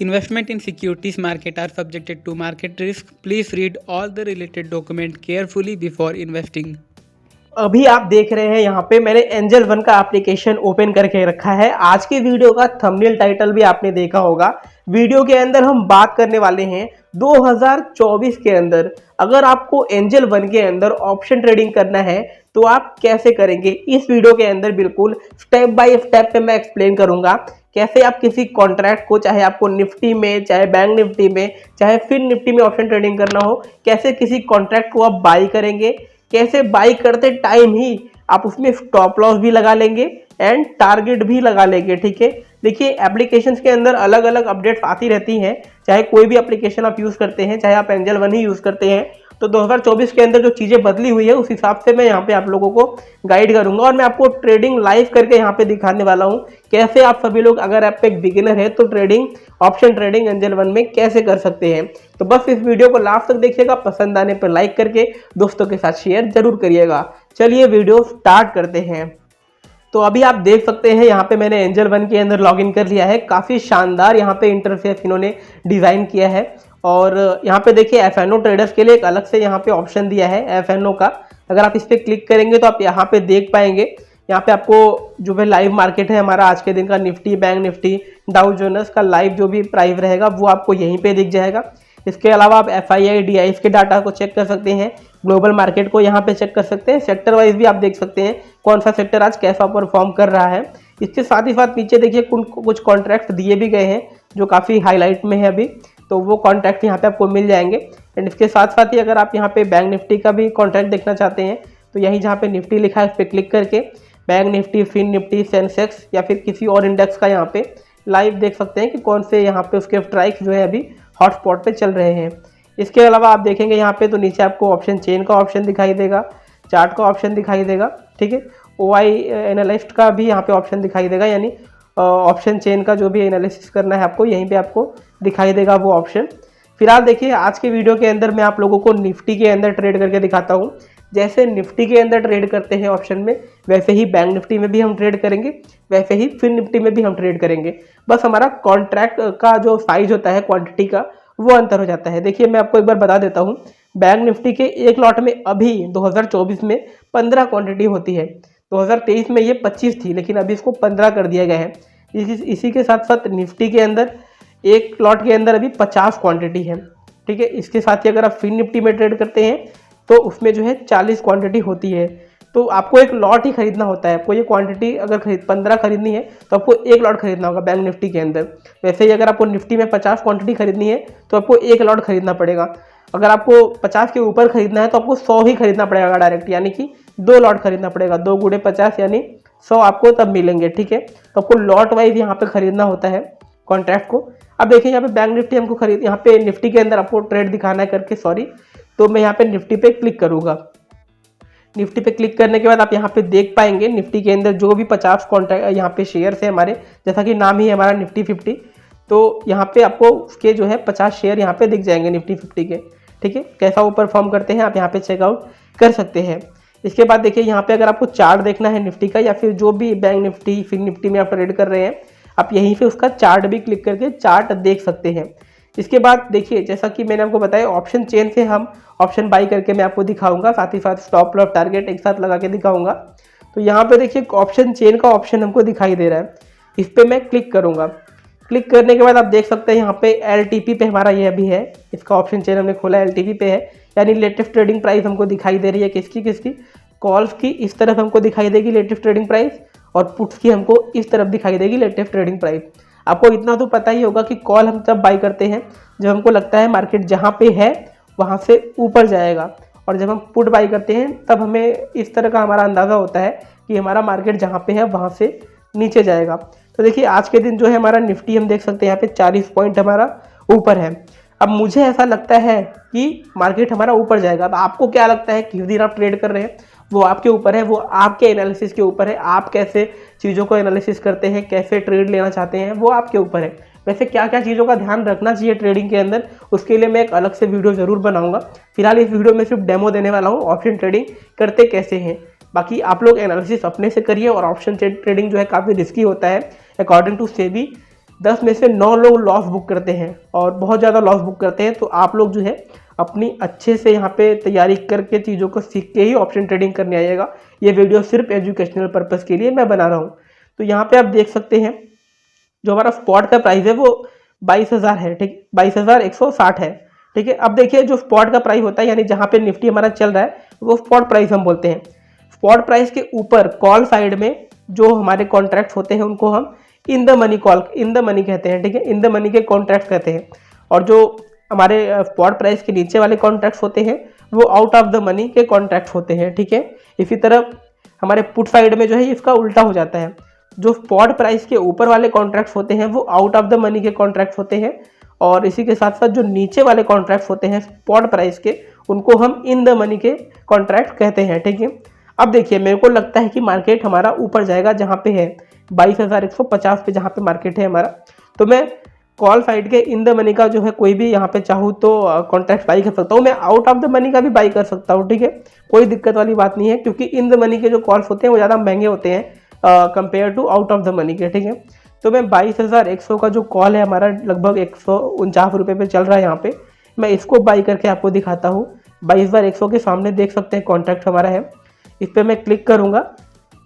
Investment in securities market are subjected to market risk. Please read all the related document carefully before investing. अभी आप देख रहे हैं यहाँ पे मैंने एंजल वन का एप्लीकेशन ओपन करके रखा है। आज की वीडियो का थंबनेल टाइटल भी आपने देखा होगा। वीडियो के अंदर हम बात करने वाले हैं 2024 के अंदर अगर आपको एंजल वन के अंदर ऑप्शन ट्रेडिंग करना है तो आप कैसे करेंगे। इस वीडियो के अंदर बिल्कुल स्टेप बाय स्टेप पे मैं एक्सप्लेन करूंगा कैसे आप किसी कॉन्ट्रैक्ट को, चाहे आपको निफ्टी में, चाहे बैंक निफ्टी में, चाहे फिन निफ्टी में ऑप्शन ट्रेडिंग करना हो, कैसे किसी कॉन्ट्रैक्ट को आप बाई करेंगे, कैसे बाई करते टाइम ही आप उसमें स्टॉप लॉस भी लगा लेंगे एंड टारगेट भी लगा लेंगे। ठीक है, देखिए एप्लीकेशंस के अंदर अलग अलग अपडेट्स आती रहती हैं, चाहे कोई भी एप्लीकेशन आप यूज़ करते हैं, चाहे आप एंजल वन ही यूज़ करते हैं, तो 2024 के अंदर जो चीज़ें बदली हुई है उस हिसाब से मैं यहाँ पे आप लोगों को गाइड करूंगा और मैं आपको ट्रेडिंग लाइव करके यहाँ पे दिखाने वाला हूँ कैसे आप सभी लोग, अगर आप एक बिगिनर है तो trading, option trading angel one में कैसे कर सकते हैं। तो बस इस वीडियो को लास्ट तक देखिएगा, पसंद आने पर लाइक करके दोस्तों के साथ शेयर जरूर करिएगा। चलिए वीडियो स्टार्ट करते हैं। तो अभी आप देख सकते हैं यहाँ पे मैंने एंजल वन के अंदर लॉगिन कर लिया है। काफ़ी शानदार यहाँ पे इंटरफेस इन्होंने डिज़ाइन किया है और यहाँ पे देखिए एफएनओ ट्रेडर्स के लिए एक अलग से यहाँ पे ऑप्शन दिया है एफएनओ का। अगर आप इस पर क्लिक करेंगे तो आप यहाँ पे देख पाएंगे, यहाँ पे आपको जो भी लाइव मार्केट है हमारा आज के दिन का, निफ्टी, बैंक निफ्टी, डाउ जोनस का लाइव जो भी प्राइस रहेगा वो आपको यहीं पे दिख जाएगा। इसके अलावा आप FII DIs के डाटा को चेक कर सकते हैं, ग्लोबल मार्केट को यहाँ पे चेक कर सकते हैं, सेक्टर वाइज भी आप देख सकते हैं कौन सा सेक्टर आज कैसा परफॉर्म कर रहा है। इसके साथ ही साथ पीछे देखिए कुछ कॉन्ट्रैक्ट दिए भी गए हैं जो काफ़ी हाईलाइट में है अभी, तो वो कॉन्ट्रैक्ट यहाँ पे आपको मिल जाएंगे। एंड इसके साथ साथ ही अगर आप यहाँ पे बैंक निफ्टी का भी कॉन्ट्रैक्ट देखना चाहते हैं तो यहीं जहाँ पे निफ्टी लिखा है उस पर क्लिक करके bank Nifty, Fin Nifty, Sensex या फिर किसी और इंडेक्स का यहाँ पे लाइव देख सकते हैं कि कौन से यहाँ पे उसके स्ट्राइक्स जो है अभी हॉटस्पॉट पे चल रहे हैं। इसके अलावा आप देखेंगे यहाँ पे तो नीचे आपको ऑप्शन चेन का ऑप्शन दिखाई देगा, चार्ट का ऑप्शन दिखाई देगा। ठीक है, OI एनालिस्ट का भी यहाँ पे ऑप्शन दिखाई देगा, यानी ऑप्शन चेन का जो भी एनालिसिस करना है आपको यहीं पे आपको दिखाई देगा वो ऑप्शन। फिलहाल देखिए आज के वीडियो के अंदर मैं आप लोगों को निफ्टी के अंदर ट्रेड करके दिखाता हूँ। जैसे निफ्टी के अंदर ट्रेड करते हैं ऑप्शन में, वैसे ही बैंक निफ्टी में भी हम ट्रेड करेंगे, वैसे ही फिन निफ्टी में भी हम ट्रेड करेंगे। बस हमारा कॉन्ट्रैक्ट का जो साइज होता है, क्वांटिटी का, वो अंतर हो जाता है। देखिए मैं आपको एक बार बता देता हूँ, बैंक निफ्टी के एक लॉट में अभी 2024 में 15 क्वांटिटी होती है। 2023 में ये 25 थी लेकिन अभी इसको 15 कर दिया गया है। इसी के साथ साथ निफ्टी के अंदर एक लॉट के अंदर अभी 50 क्वांटिटी है। ठीक है, इसके साथ ही अगर आप फिन निफ्टी में ट्रेड करते हैं तो उसमें जो है 40 क्वांटिटी होती है। तो आपको एक लॉट ही खरीदना होता है। आपको ये क्वांटिटी अगर 15 खरीदनी है तो आपको एक लॉट खरीदना होगा बैंक निफ्टी के अंदर। वैसे ही अगर आपको निफ्टी में 50 क्वांटिटी खरीदनी है तो आपको एक लॉट खरीदना पड़ेगा। अगर आपको 50 के ऊपर खरीदना है तो आपको 100 ही खरीदना पड़ेगा डायरेक्ट, यानी कि 2 लॉट खरीदना पड़ेगा। 2 गुणे 50 यानी 100 आपको तब मिलेंगे। ठीक है, तो आपको लॉट वाइज यहाँ पे खरीदना होता है कॉन्ट्रैक्ट को। अब देखिए यहाँ पे बैंक निफ्टी हमको खरीद, यहाँ पे निफ्टी के अंदर आपको ट्रेड दिखाना है करके, सॉरी, तो मैं यहाँ पे निफ्टी पे क्लिक करूँगा। निफ्टी पे क्लिक करने के बाद आप यहाँ पे देख पाएंगे निफ्टी के अंदर जो भी 50 कॉन्ट्रैक्ट यहाँ पे शेयर्स है हमारे, जैसा कि नाम ही है हमारा निफ्टी 50, तो यहाँ पे आपको उसके जो है 50 शेयर यहाँ पे दिख जाएंगे निफ्टी 50 के। ठीक है, कैसा वो परफॉर्म करते हैं आप यहाँ पे चेकआउट कर सकते हैं। इसके बाद देखिए यहाँ पे अगर आपको चार्ट देखना है निफ्टी का या फिर जो भी बैंक निफ्टी, फिन निफ्टी में आप ट्रेड कर रहे हैं, आप यहीं पे उसका चार्ट भी क्लिक करके चार्ट देख सकते हैं। इसके बाद देखिए जैसा कि मैंने आपको बताया, ऑप्शन चेन से हम ऑप्शन बाई करके मैं आपको दिखाऊंगा, साथ ही साथ स्टॉप लॉस टारगेट एक साथ लगा के दिखाऊंगा। तो यहाँ पे देखिए ऑप्शन चेन का ऑप्शन हमको दिखाई दे रहा है, इस पर मैं क्लिक करूँगा। क्लिक करने के बाद आप देख सकते हैं यहाँ पे LTP पे हमारा ये अभी है, इसका ऑप्शन चेन हमने खोला LTP पे है, यानी लेटेस्ट ट्रेडिंग प्राइस हमको दिखाई दे रही है। किसकी कॉल्स की इस तरफ हमको दिखाई देगी लेटेस्ट ट्रेडिंग प्राइस, और पुट्स की हमको इस तरफ दिखाई देगी लेटेस्ट ट्रेडिंग प्राइस। आपको इतना तो पता ही होगा कि कॉल हम तब बाई करते हैं जब हमको लगता है मार्केट जहाँ पे है वहाँ से ऊपर जाएगा, और जब हम पुट बाई करते हैं तब हमें इस तरह का हमारा अंदाज़ा होता है कि हमारा मार्केट जहाँ पे है वहाँ से नीचे जाएगा। तो देखिए आज के दिन जो है हमारा निफ्टी हम देख सकते हैं यहाँ पे 40 पॉइंट हमारा ऊपर है। अब मुझे ऐसा लगता है कि मार्केट हमारा ऊपर जाएगा। अब आपको क्या लगता है, किस दिन आप ट्रेड कर रहे हैं वो आपके ऊपर है, वो आपके एनालिसिस के ऊपर है। आप कैसे चीज़ों को एनालिसिस करते हैं, कैसे ट्रेड लेना चाहते हैं, वो आपके ऊपर है। वैसे क्या क्या चीज़ों का ध्यान रखना चाहिए ट्रेडिंग के अंदर, उसके लिए मैं एक अलग से वीडियो ज़रूर बनाऊंगा। फिलहाल इस वीडियो में सिर्फ डेमो देने वाला हूँ, ऑप्शन ट्रेडिंग करते कैसे हैं। बाकी आप लोग एनालिसिस अपने से करिए, और ऑप्शन ट्रेडिंग जो है काफ़ी रिस्की होता है अकॉर्डिंग टू सेबी। 10 में से 9 लोग लॉस बुक करते हैं और बहुत ज़्यादा लॉस बुक करते हैं। तो आप लोग जो है अपनी अच्छे से यहाँ पे तैयारी करके चीज़ों को सीख के ही ऑप्शन ट्रेडिंग करने आइएगा। ये वीडियो सिर्फ एजुकेशनल पर्पज़ के लिए मैं बना रहा हूँ। तो यहाँ पे आप देख सकते हैं जो हमारा स्पॉट का प्राइस है वो 22,000 है, ठीक, 22,160 है, ठीक है। अब देखिए जो स्पॉट का प्राइस होता है यानी जहाँ पे निफ्टी हमारा चल रहा है वो स्पॉट प्राइस हम बोलते हैं। स्पॉट प्राइस के ऊपर कॉल साइड में जो हमारे कॉन्ट्रैक्ट्स होते हैं उनको हम इन द मनी कहते हैं, ठीक है, इन द मनी के कॉन्ट्रैक्ट कहते हैं। और जो हमारे स्पॉट प्राइस के नीचे वाले कॉन्ट्रैक्ट्स होते हैं वो आउट ऑफ द मनी के कॉन्ट्रैक्ट्स होते हैं, ठीक है। इसी तरह हमारे पुट साइड में जो है इसका उल्टा हो जाता है। जो स्पॉट प्राइस के ऊपर वाले कॉन्ट्रैक्ट्स होते हैं वो आउट ऑफ द मनी के कॉन्ट्रैक्ट्स होते हैं और इसी के साथ साथ जो नीचे वाले कॉन्ट्रैक्ट्स होते हैं स्पॉट प्राइस के उनको हम इन द मनी के कॉन्ट्रैक्ट कहते हैं, ठीक है। अब देखिए मेरे को लगता है कि मार्केट हमारा ऊपर जाएगा जहाँ पे है 22,150 पे जहाँ पे मार्केट है हमारा। तो मैं कॉल साइड के इन द मनी का जो है कोई भी यहाँ पे चाहूँ तो कॉन्ट्रैक्ट बाई कर सकता हूँ। मैं आउट ऑफ द मनी का भी बाई कर सकता हूँ, ठीक है, कोई दिक्कत वाली बात नहीं है क्योंकि इन द मनी के जो कॉल्स होते हैं वो ज़्यादा महंगे होते हैं compare to out of the money के, ठीक है। तो मैं 22,100 का जो कॉल है हमारा लगभग 149 रुपये पे चल रहा है यहाँ पे, मैं इसको बाई करके आपको दिखाता हूँ। 22,100 के सामने देख सकते हैं कॉन्ट्रैक्ट हमारा है, इस पर मैं क्लिक करूँगा।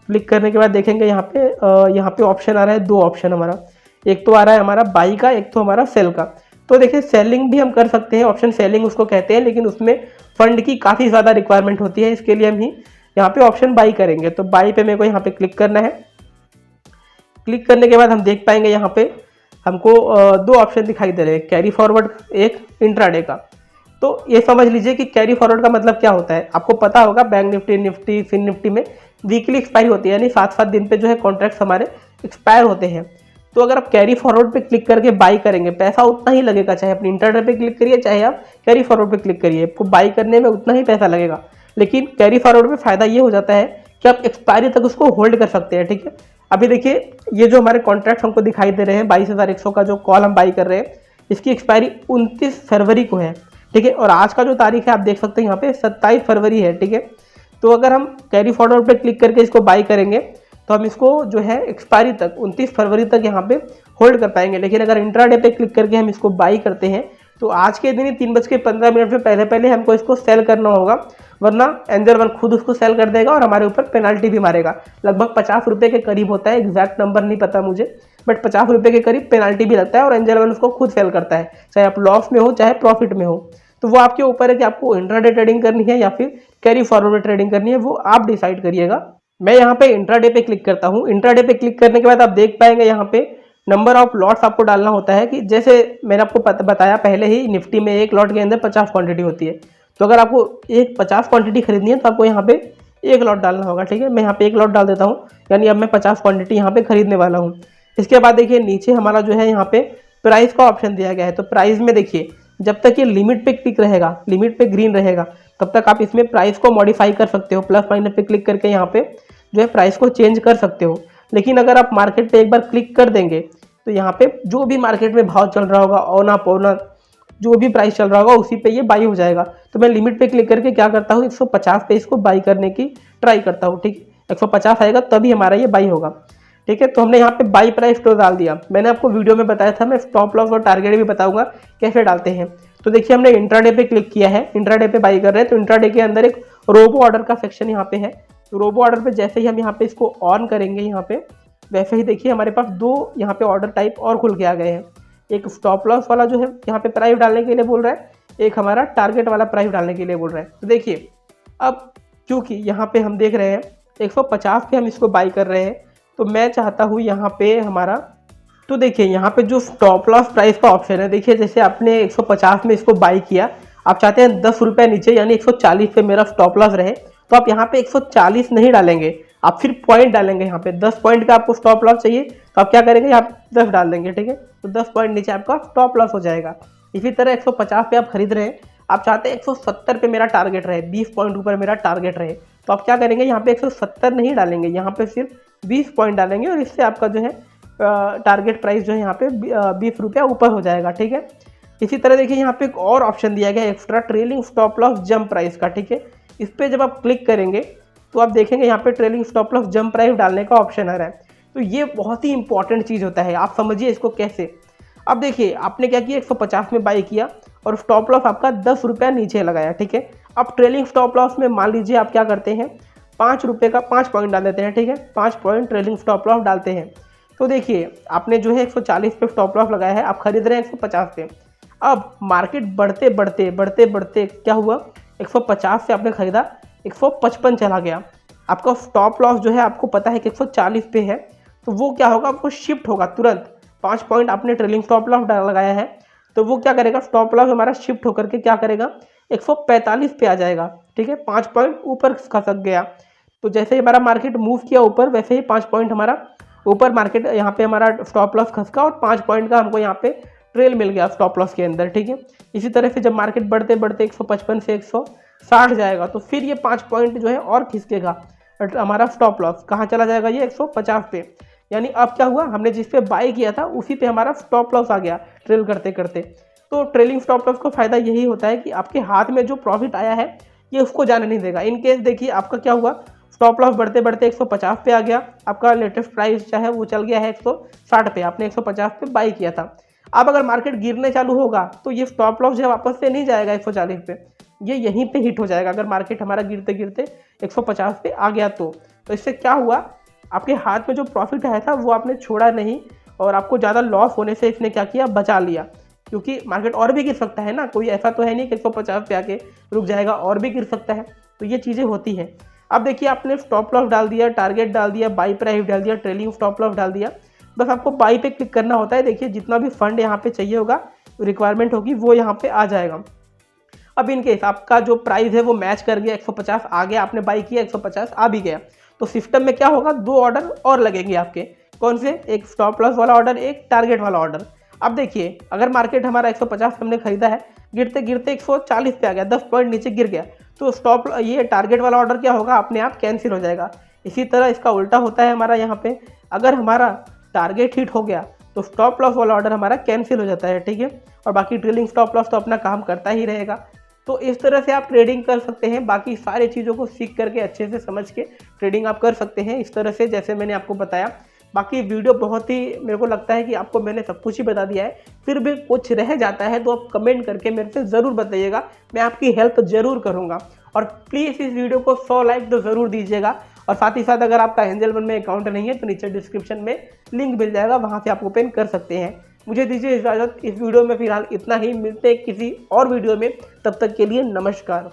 क्लिक करने के बाद देखेंगे यहाँ पे ऑप्शन आ रहा है, 2 ऑप्शन हमारा, एक तो आ रहा है हमारा बाई का, एक तो हमारा सेल का। तो देखिए सेलिंग भी हम कर सकते हैं, ऑप्शन सेलिंग उसको कहते हैं, लेकिन उसमें फंड की काफ़ी ज़्यादा रिक्वायरमेंट होती है, इसके लिए हम ही यहाँ पे ऑप्शन बाई करेंगे। तो बाई पे मेरे को यहाँ पे क्लिक करना है। क्लिक करने के बाद हम देख पाएंगे यहाँ पे हमको 2 ऑप्शन दिखाई दे रहे हैं, कैरी फॉरवर्ड, एक इंट्राडे का। तो ये समझ लीजिए कि कैरी फॉरवर्ड का मतलब क्या होता है, आपको पता होगा बैंक निफ्टी फिन निफ्टी में वीकली एक्सपायरी होती है, यानी 7-7 दिन पे जो है कॉन्ट्रैक्ट्स हमारे एक्सपायर होते हैं। तो अगर आप कैरी फॉरवर्ड पे क्लिक करके बाई करेंगे पैसा उतना ही लगेगा, चाहे अपनी इंट्राडे पे क्लिक करिए चाहे आप कैरी फॉरवर्ड पे क्लिक करिए, आपको बाई करने में उतना ही पैसा लगेगा। लेकिन कैरी फॉरवर्ड में फ़ायदा ये हो जाता है कि आप एक्सपायरी तक उसको होल्ड कर सकते हैं, ठीक है। अभी देखिए ये जो हमारे कॉन्ट्रैक्ट हमको दिखाई दे रहे हैं 22,100 का जो कॉल हम बाई कर रहे हैं इसकी एक्सपायरी 29 फरवरी को है, ठीक है। और आज का जो तारीख है आप देख सकते हैं यहाँ पे 27 फरवरी है, ठीक है। तो अगर हम कैरी फॉरवर्ड पे क्लिक करके इसको बाई करेंगे तो हम इसको जो है एक्सपायरी तक 29 फरवरी तक यहाँ पे होल्ड कर पाएंगे। लेकिन अगर इंट्राडे पे क्लिक करके हम इसको बाई करते हैं तो आज के दिन ही 3:15 में पहले हमको इसको सेल करना होगा, वरना एंजल वन खुद उसको सेल कर देगा और हमारे ऊपर पेनल्टी भी मारेगा। लगभग 50 रुपये के करीब होता है, एग्जैक्ट नंबर नहीं पता मुझे, बट 50 रुपये के करीब पेनल्टी भी लगता है और एंजल वन उसको खुद सेल करता है, चाहे आप लॉस में हो चाहे प्रॉफिट में हो। तो वो आपके ऊपर है कि आपको इंट्राडे ट्रेडिंग करनी है या फिर कैरी फॉरवर्ड ट्रेडिंग करनी है, वो आप डिसाइड करिएगा। मैं यहाँ पे इंट्राडे पे क्लिक करता हूँ। इंट्राडे पे क्लिक करने के बाद आप देख पाएंगे यहाँ पे नंबर ऑफ लॉट्स आपको डालना होता है कि जैसे मैंने आपको बताया पहले ही निफ्टी में एक लॉट के अंदर 50 क्वांटिटी होती है। तो अगर आपको एक 50 क्वांटिटी खरीदनी है तो आपको यहाँ पे एक लॉट डालना होगा, ठीक है। मैं यहाँ पे एक लॉट डाल देता हूँ, यानी अब मैं 50 क्वांटिटी यहाँ पे खरीदने वाला हूँ। इसके बाद देखिए नीचे हमारा जो है यहाँ पे प्राइस का ऑप्शन दिया गया है। तो प्राइस में देखिए जब तक ये लिमिट पे क्लिक रहेगा, लिमिट पे ग्रीन रहेगा, तब तक आप इसमें प्राइस को मॉडिफाई कर सकते हो, प्लस माइनस पे क्लिक करके यहाँ पे जो है प्राइस को चेंज कर सकते हो। लेकिन अगर आप मार्केट पे एक बार क्लिक कर देंगे तो यहाँ पे जो भी मार्केट में भाव चल रहा होगा, औना पौना जो भी प्राइस चल रहा होगा उसी पे ये बाई हो जाएगा। तो मैं लिमिट पे क्लिक करके क्या करता हूँ 150 पे इसको बाई करने की ट्राई करता हूँ, ठीक है। 150 आएगा तभी हमारा ये बाई होगा, ठीक है। तो हमने यहाँ पे बाई प्राइस तो डाल दिया, मैंने आपको वीडियो में बताया था, मैं स्टॉप लॉस और टारगेट भी बताऊंगा कैसे डालते हैं। तो देखिए हमने इंट्राडे पे क्लिक किया है, इंट्राडे पे बाई कर रहे हैं। तो इंट्राडे के अंदर एक रोबो ऑर्डर का सेक्शन यहाँ पे है। तो रोबो ऑर्डर पे जैसे ही हम यहाँ पे इसको ऑन करेंगे यहाँ पे, वैसे ही देखिए हमारे पास 2 यहाँ पे ऑर्डर टाइप और खुल के आ गए हैं। एक स्टॉप लॉस वाला जो है यहाँ पे प्राइस डालने के लिए बोल रहा है, एक हमारा टारगेट वाला प्राइस डालने के लिए बोल रहा है। तो देखिए अब क्योंकि यहाँ पे हम देख रहे हैं 150 पे हम इसको बाई कर रहे हैं, तो मैं चाहता हूँ यहाँ पे हमारा, तो देखिए यहाँ पे जो स्टॉप लॉस प्राइस का ऑप्शन है, देखिए जैसे आपने 150 में इसको बाई किया, आप चाहते हैं 10 रुपये नीचे यानी 140 पे मेरा स्टॉप लॉस रहे, तो आप यहाँ पे 140 नहीं डालेंगे, आप फिर पॉइंट डालेंगे। यहाँ पे 10 पॉइंट का आपको स्टॉप लॉस चाहिए तो आप क्या करेंगे, आप 10 डाल देंगे, ठीक है। तो 10 पॉइंट नीचे आपका स्टॉप लॉस हो जाएगा। इसी तरह 150 पे आप खरीद रहे हैं, आप चाहते हैं 170 पे मेरा टारगेट रहे, 20 पॉइंट ऊपर मेरा टारगेट रहे, तो आप क्या करेंगे, यहाँ पे 170 नहीं डालेंगे, यहाँ पे सिर्फ 20 पॉइंट डालेंगे और इससे आपका जो है टारगेट प्राइस जो है यहाँ पे 20 रुपया ऊपर हो जाएगा, ठीक है। इसी तरह देखिए यहाँ पे एक और ऑप्शन दिया गया है extra trailing stop loss jump price का, ठीक है। इस पर जब आप क्लिक करेंगे तो आप देखेंगे यहाँ पे trailing stop loss jump price डालने का ऑप्शन आ रहा है। तो ये बहुत ही इंपॉर्टेंट चीज़ होता है, आप समझिए इसको कैसे। अब देखिए आपने क्या किया, 150 में बाई किया और स्टॉप लॉस आपका 10 रुपया नीचे लगाया, ठीक है। अब ट्रेलिंग स्टॉप लॉस में मान लीजिए आप क्या करते हैं, 5 रुपये का 5 पॉइंट डाल देते हैं, ठीक है। 5 पॉइंट ट्रेलिंग स्टॉप लॉस डालते हैं। तो देखिए आपने जो है 140 पे स्टॉप लॉस लगाया है, आप खरीद रहे हैं 150 पे। अब मार्केट बढ़ते बढ़ते क्या हुआ, 150 से आपने खरीदा, 155 चला गया। आपका स्टॉप लॉस जो है आपको पता है कि 140 पे है, तो वो क्या होगा, आपको शिफ्ट होगा तुरंत। 5 पॉइंट आपने ट्रेलिंग स्टॉप लॉस लगाया है, तो वो क्या करेगा, स्टॉप लॉस हमारा शिफ्ट होकर के क्या करेगा, 145 पे आ जाएगा, ठीक है। 5 पॉइंट ऊपर खसक गया। तो जैसे ही हमारा मार्केट मूव किया ऊपर, वैसे ही 5 पॉइंट हमारा ऊपर मार्केट यहाँ पे हमारा स्टॉप लॉस खसका और 5 पॉइंट का हमको यहाँ पे ट्रेल मिल गया स्टॉप लॉस के अंदर, ठीक है। इसी तरह से जब मार्केट बढ़ते बढ़ते 155 से 160 जाएगा, तो फिर ये 5 पॉइंट जो है और खिसकेगा, हमारा स्टॉप लॉस कहाँ चला जाएगा, ये 150 पे। यानी अब क्या हुआ, हमने जिस पे बाई किया था उसी पे हमारा स्टॉप लॉस आ गया ट्रेल करते करते। तो ट्रेलिंग स्टॉप लॉस का फायदा यही होता है कि आपके हाथ में जो प्रॉफिट आया है ये उसको जाने नहीं देगा। इन केस देखिए आपका क्या हुआ, स्टॉप लॉस बढ़ते बढ़ते 150 पे आ गया, आपका लेटेस्ट प्राइस चाहे वो चल गया है 160 पे, आपने 150 पे बाई किया था। अब अगर मार्केट गिरने चालू होगा तो ये स्टॉप लॉस जो है वापस से नहीं जाएगा 140 पे, ये यहीं पे हिट हो जाएगा। अगर मार्केट हमारा गिरते गिरते 150 पे आ गया तो इससे क्या हुआ, आपके हाथ में जो प्रॉफिट आया था वो आपने छोड़ा नहीं और आपको ज़्यादा लॉस होने से इसने क्या किया, बचा लिया। क्योंकि मार्केट और भी गिर सकता है ना, कोई ऐसा तो है नहीं कि 150 पे आके रुक जाएगा, और भी गिर सकता है। तो ये चीज़ें होती हैं। अब देखिए आपने स्टॉप लॉस डाल दिया, टारगेट डाल दिया, बाई प्राइस डाल दिया, ट्रेलिंग स्टॉप लॉस डाल दिया, बस आपको बाई पे क्लिक करना होता है। देखिए जितना भी फंड यहाँ पे चाहिए होगा, रिक्वायरमेंट होगी, वो यहाँ पे आ जाएगा। अब इन केस आपका जो प्राइस है वो मैच कर गया, 150 आ गया, आपने बाई किया, 150 आ भी गया, तो सिस्टम में क्या होगा, 2 ऑर्डर और लगेंगे आपके। कौन से, एक स्टॉप लॉस वाला ऑर्डर, एक टारगेट वाला ऑर्डर। अब देखिए अगर मार्केट हमारा 150 हमने खरीदा है, गिरते गिरते 140 पे आ गया, 10 पॉइंट नीचे गिर गया, तो स्टॉप ये टारगेट वाला ऑर्डर क्या होगा, अपने आप कैंसिल हो जाएगा। इसी तरह इसका उल्टा होता है हमारा यहाँ पे, अगर हमारा टारगेट हिट हो गया तो स्टॉप लॉस वाला ऑर्डर हमारा कैंसिल हो जाता है, ठीक है। और बाकी ट्रेलिंग स्टॉप लॉस तो अपना काम करता ही रहेगा। तो इस तरह से आप ट्रेडिंग कर सकते हैं। बाकी सारी चीज़ों को सीख करके अच्छे से समझ के ट्रेडिंग आप कर सकते हैं इस तरह से, जैसे मैंने आपको बताया। बाकी वीडियो बहुत ही, मेरे को लगता है कि आपको मैंने सब कुछ ही बता दिया है, फिर भी कुछ रह जाता है तो आप कमेंट करके मेरे से ज़रूर बताइएगा, मैं आपकी हेल्प ज़रूर करूँगा। और प्लीज़ इस वीडियो को 100 लाइक तो ज़रूर दीजिएगा। और साथ ही साथ अगर आपका एंजल वन में अकाउंट नहीं है तो नीचे डिस्क्रिप्शन में लिंक मिल जाएगा, वहाँ से आप ओपन कर सकते हैं। मुझे दीजिए इजाज़त, इस वीडियो में फिलहाल इतना ही। मिलते हैं किसी और वीडियो में, तब तक के लिए नमस्कार।